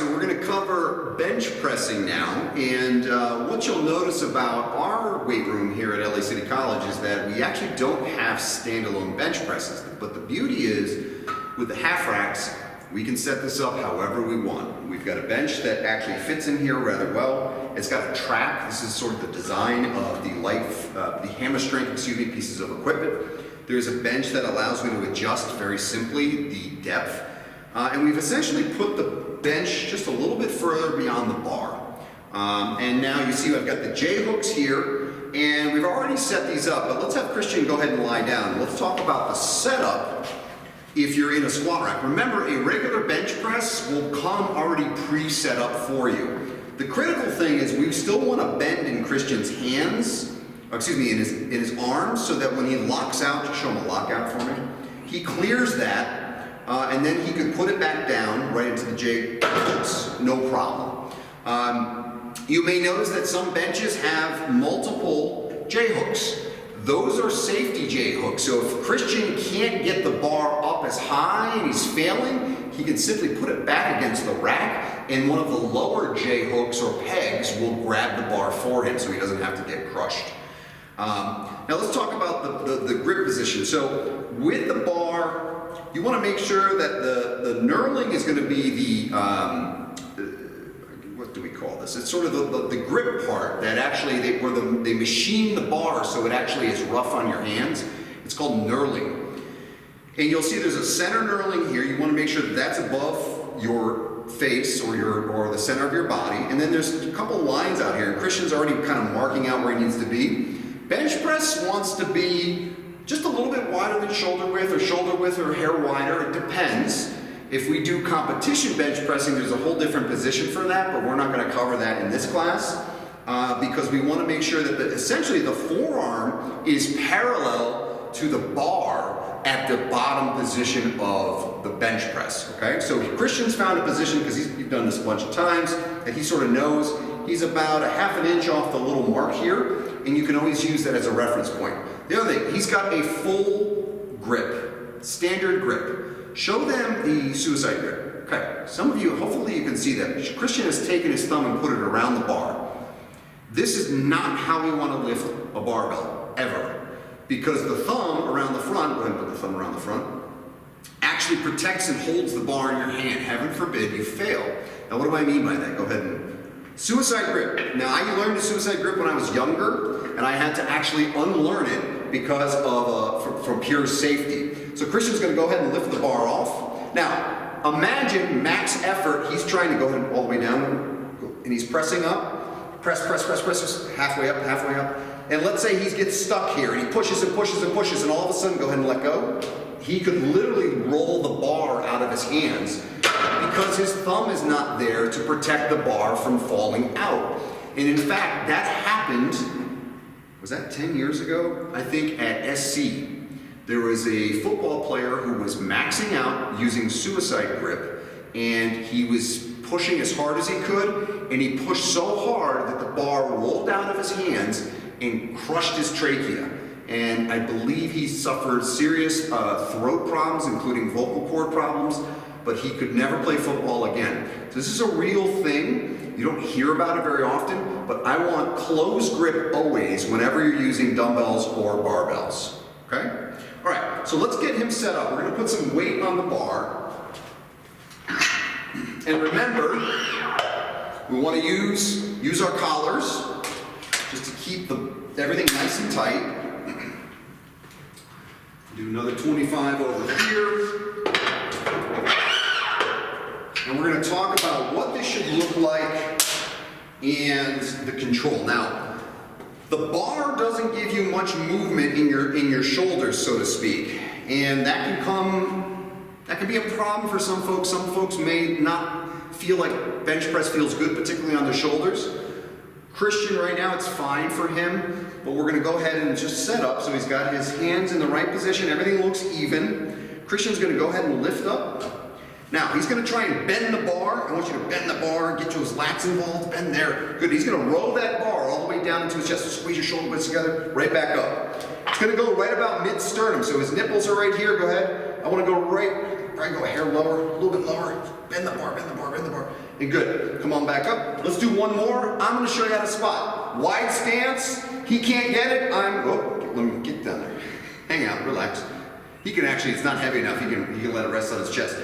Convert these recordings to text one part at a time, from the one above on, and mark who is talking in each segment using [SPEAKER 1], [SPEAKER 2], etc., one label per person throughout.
[SPEAKER 1] so we're going to cover bench pressing now, and what you'll notice about our weight room here at LA City College is that we actually don't have standalone bench presses, but the beauty is with the half racks, we can set this up however we want. We've got a bench that actually fits in here rather well. It's got a track. This is sort of the design of the hammer strength, pieces of equipment. There's a bench that allows me to adjust very simply the depth. And we've essentially put the bench just a little bit further beyond the bar. And now you see I've got the J hooks here, and we've already set these up, but let's have Christian go ahead and lie down. Let's talk about the setup if you're in a squat rack. Remember, a regular bench press will come already pre-set up for you. The critical thing is we still want to bend in Christian's hands, in his arms, so that when he locks out, just show him a lockout for me, he clears that, and then he can put it back down right into the J hooks, no problem. You may notice that some benches have multiple J hooks. Those are safety J hooks, so if Christian can't get the bar up as high and he's failing, he can simply put it back against the rack, and one of the lower J hooks or pegs will grab the bar for him so he doesn't have to get crushed. Now let's talk about the grip position. So with the bar, you want to make sure that the knurling is going to be what do we call this? It's sort of the grip part that actually where they machine the bar so it actually is rough on your hands. It's called knurling. And you'll see there's a center knurling here. You want to make sure that that's above your face or the center of your body. And then there's a couple lines out here. And Christian's already kind of marking out where he needs to be. Bench press wants to be just a little bit wider than shoulder width or hair wider. It depends. If we do competition bench pressing, there's a whole different position for that, but we're not going to cover that in this class because we want to make sure that essentially the forearm is parallel to the bar at the bottom position of the bench press. Okay, so Christian's found a position, because he's done this a bunch of times, that he sort of knows he's about a half an inch off the little mark here, and you can always use that as a reference point. The other thing, he's got a full grip, standard grip. Show them the suicide grip. Okay, some of you, hopefully you can see that. Christian has taken his thumb and put it around the bar. This is not how we want to lift a barbell, ever. Because the thumb around the front, go ahead and put the thumb around the front, actually protects and holds the bar in your hand. Heaven forbid you fail. Now what do I mean by that? Go ahead and suicide grip. Now I learned the suicide grip when I was younger, and I had to actually unlearn it because of from pure safety. So Christian's going to go ahead and lift the bar off. Now imagine max effort. He's trying to go ahead all the way down, and he's pressing up, press, halfway up. And let's say he gets stuck here, and he pushes and pushes and pushes, and all of a sudden go ahead and let go. He could literally roll the bar out of his hands because his thumb is not there to protect the bar from falling out. And in fact, that happened, was that 10 years ago? I think at SC. There was a football player who was maxing out using suicide grip, and he was pushing as hard as he could, and he pushed so hard that the bar rolled out of his hands and crushed his trachea. And I believe he suffered serious throat problems, including vocal cord problems, but he could never play football again. So this is a real thing. You don't hear about it very often, but I want closed grip always whenever you're using dumbbells or barbells, okay? All right, so let's get him set up. We're gonna put some weight on the bar. And remember, we wanna use our collars just to keep everything nice and tight. Do another 25 over here. And we're going to talk about what this should look like and the control. Now, the bar doesn't give you much movement in your shoulders, so to speak. And that can be a problem for some folks. Some folks may not feel like bench press feels good, particularly on the shoulders. Christian right now, it's fine for him, but we're going to go ahead and just set up so he's got his hands in the right position. Everything looks even. Christian's going to go ahead and lift up. Now, he's going to try and bend the bar. I want you to bend the bar, get his lats involved, bend there. Good. He's going to roll that bar all the way down into his chest. Squeeze your shoulder blades together, right back up. It's going to go right about mid-sternum, so his nipples are right here. Go ahead. I want to go right, probably go a hair lower, a little bit lower. Bend the bar, bend the bar, bend the bar. And good. Come on back up. Let's do one more. I'm going to show you how to spot. Wide stance. He can't get it. Let me get down there. Hang out, relax. He can actually, it's not heavy enough. He can let it rest on his chest.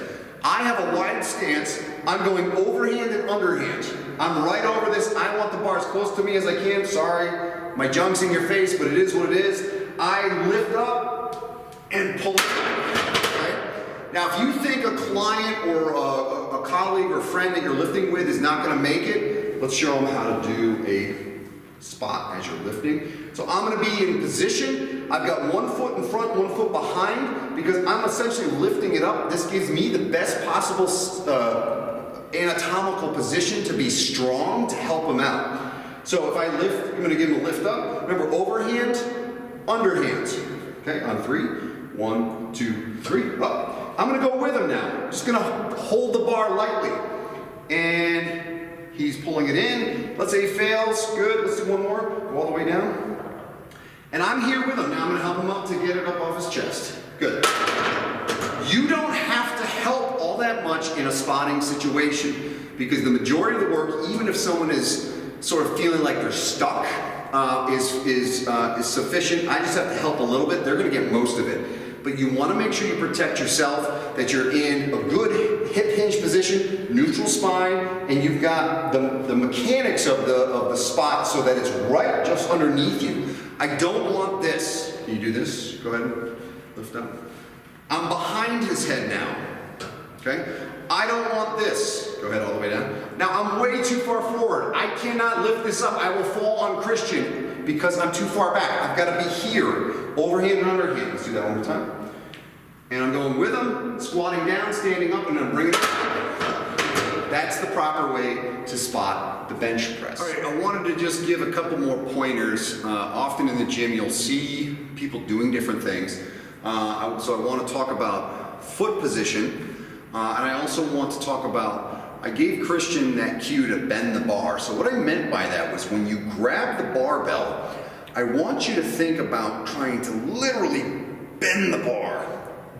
[SPEAKER 1] I have a wide stance. I'm going overhand and underhand. I'm right over this. I want the bar as close to me as I can. Sorry, my junk's in your face, but it is what it is. I lift up and pull it back. Right? Now, if you think a client or a colleague or friend that you're lifting with is not going to make it, let's show them how to do a spot as you're lifting. So I'm going to be in position. I've got 1 foot in front, 1 foot behind, because I'm essentially lifting it up. This gives me the best possible anatomical position to be strong to help him out. So if I lift, I'm going to give him a lift up. Remember, overhand, underhand. Okay, on 3. 1, 2, 3, up. I'm going to go with him now. Just going to hold the bar lightly. And he's pulling it in. Let's say he fails. Good. Let's do one more. Go all the way down. And I'm here with him. Now I'm going to help him up to get it up off his chest. Good. You don't have to help all that much in a spotting situation, because the majority of the work, even if someone is sort of feeling like they're stuck, is sufficient. I just have to help a little bit. They're going to get most of it. But you want to make sure you protect yourself, that you're in a good hip hinge position, neutral spine, and you've got the mechanics of the spot so that it's right just underneath you. I don't want this. Can you do this? Go ahead and lift up. I'm behind his head now. Okay? I don't want this. Go ahead all the way down. Now I'm way too far forward. I cannot lift this up. I will fall on Christian because I'm too far back. I've got to be here. Overhand and underhand. Let's do that one more time. And I'm going with him, squatting down, standing up, and then bringing it up. That's the proper way to spot the bench press. All right, I wanted to just give a couple more pointers. Often in the gym, you'll see people doing different things. So I want to talk about foot position, and I also want to talk about, I gave Christian that cue to bend the bar. So what I meant by that was when you grab the barbell, I want you to think about trying to literally bend the bar.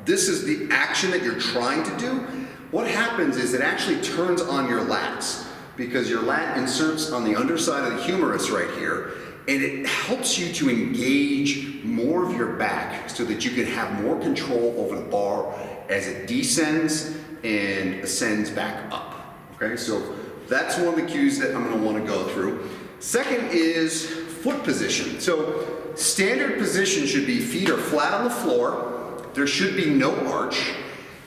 [SPEAKER 1] This is the action that you're trying to do. What happens is it actually turns on your lats, because your lat inserts on the underside of the humerus right here, and it helps you to engage more of your back so that you can have more control over the bar as it descends and ascends back up. Okay, so that's one of the cues that I'm going to want to go through. Second is foot position. So standard position should be feet are flat on the floor. There should be no arch.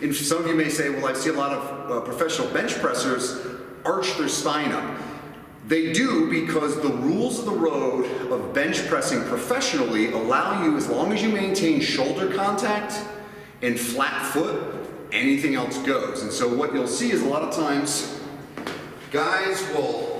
[SPEAKER 1] And some of you may say, well, I see a lot of professional bench pressers arch their spine up. They do, because the rules of the road of bench pressing professionally allow you, as long as you maintain shoulder contact and flat foot, anything else goes. And so what you'll see is a lot of times guys will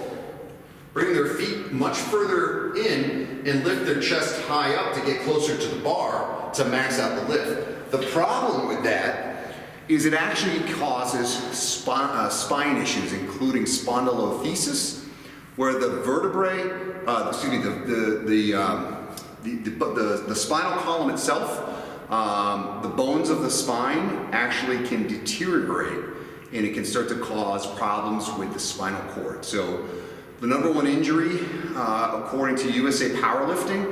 [SPEAKER 1] bring their feet much further in and lift their chest high up to get closer to the bar to max out the lift. The problem with that is it actually causes spine issues, including spondylolisthesis, where the vertebrae, the spinal column itself, the bones of the spine actually can deteriorate, and it can start to cause problems with the spinal cord. So the number one injury, according to USA Powerlifting,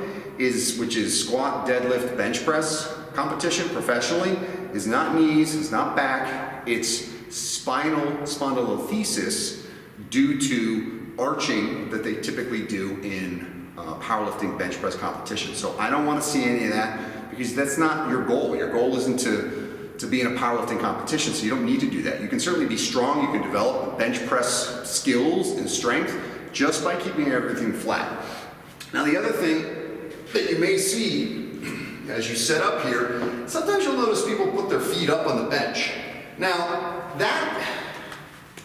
[SPEAKER 1] which is squat, deadlift, bench press competition professionally, is not knees, it's not back, it's spondylolisthesis due to arching that they typically do in powerlifting bench press competition. So I don't want to see any of that, because that's not your goal. Your goal isn't to be in a powerlifting competition, so you don't need to do that. You can certainly be strong, you can develop bench press skills and strength just by keeping everything flat. Now the other thing that you may see as you set up here, sometimes you'll notice people put their feet up on the bench. Now that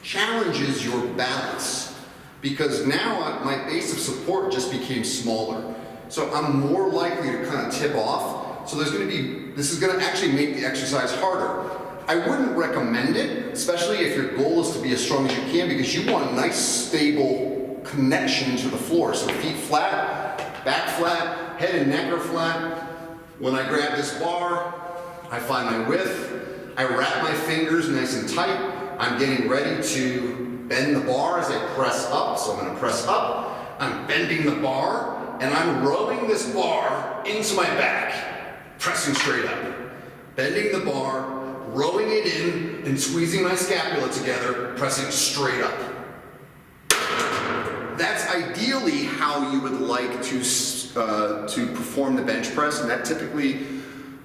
[SPEAKER 1] challenges your balance, because now my base of support just became smaller. So I'm more likely to kind of tip off. So this is going to actually make the exercise harder. I wouldn't recommend it, especially if your goal is to be as strong as you can, because you want a nice stable connection to the floor. So feet flat, back flat, head and neck are flat. When I grab this bar, I find my width, I wrap my fingers nice and tight. I'm getting ready to bend the bar as I press up. So I'm going to press up, I'm bending the bar, and I'm rowing this bar into my back, pressing straight up. Bending the bar, rowing it in, and squeezing my scapula together, pressing straight up. That's ideally how you would like to perform the bench press, and that typically,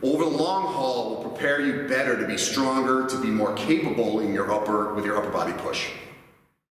[SPEAKER 1] over the long haul, will prepare you better to be stronger, to be more capable in with your upper body push.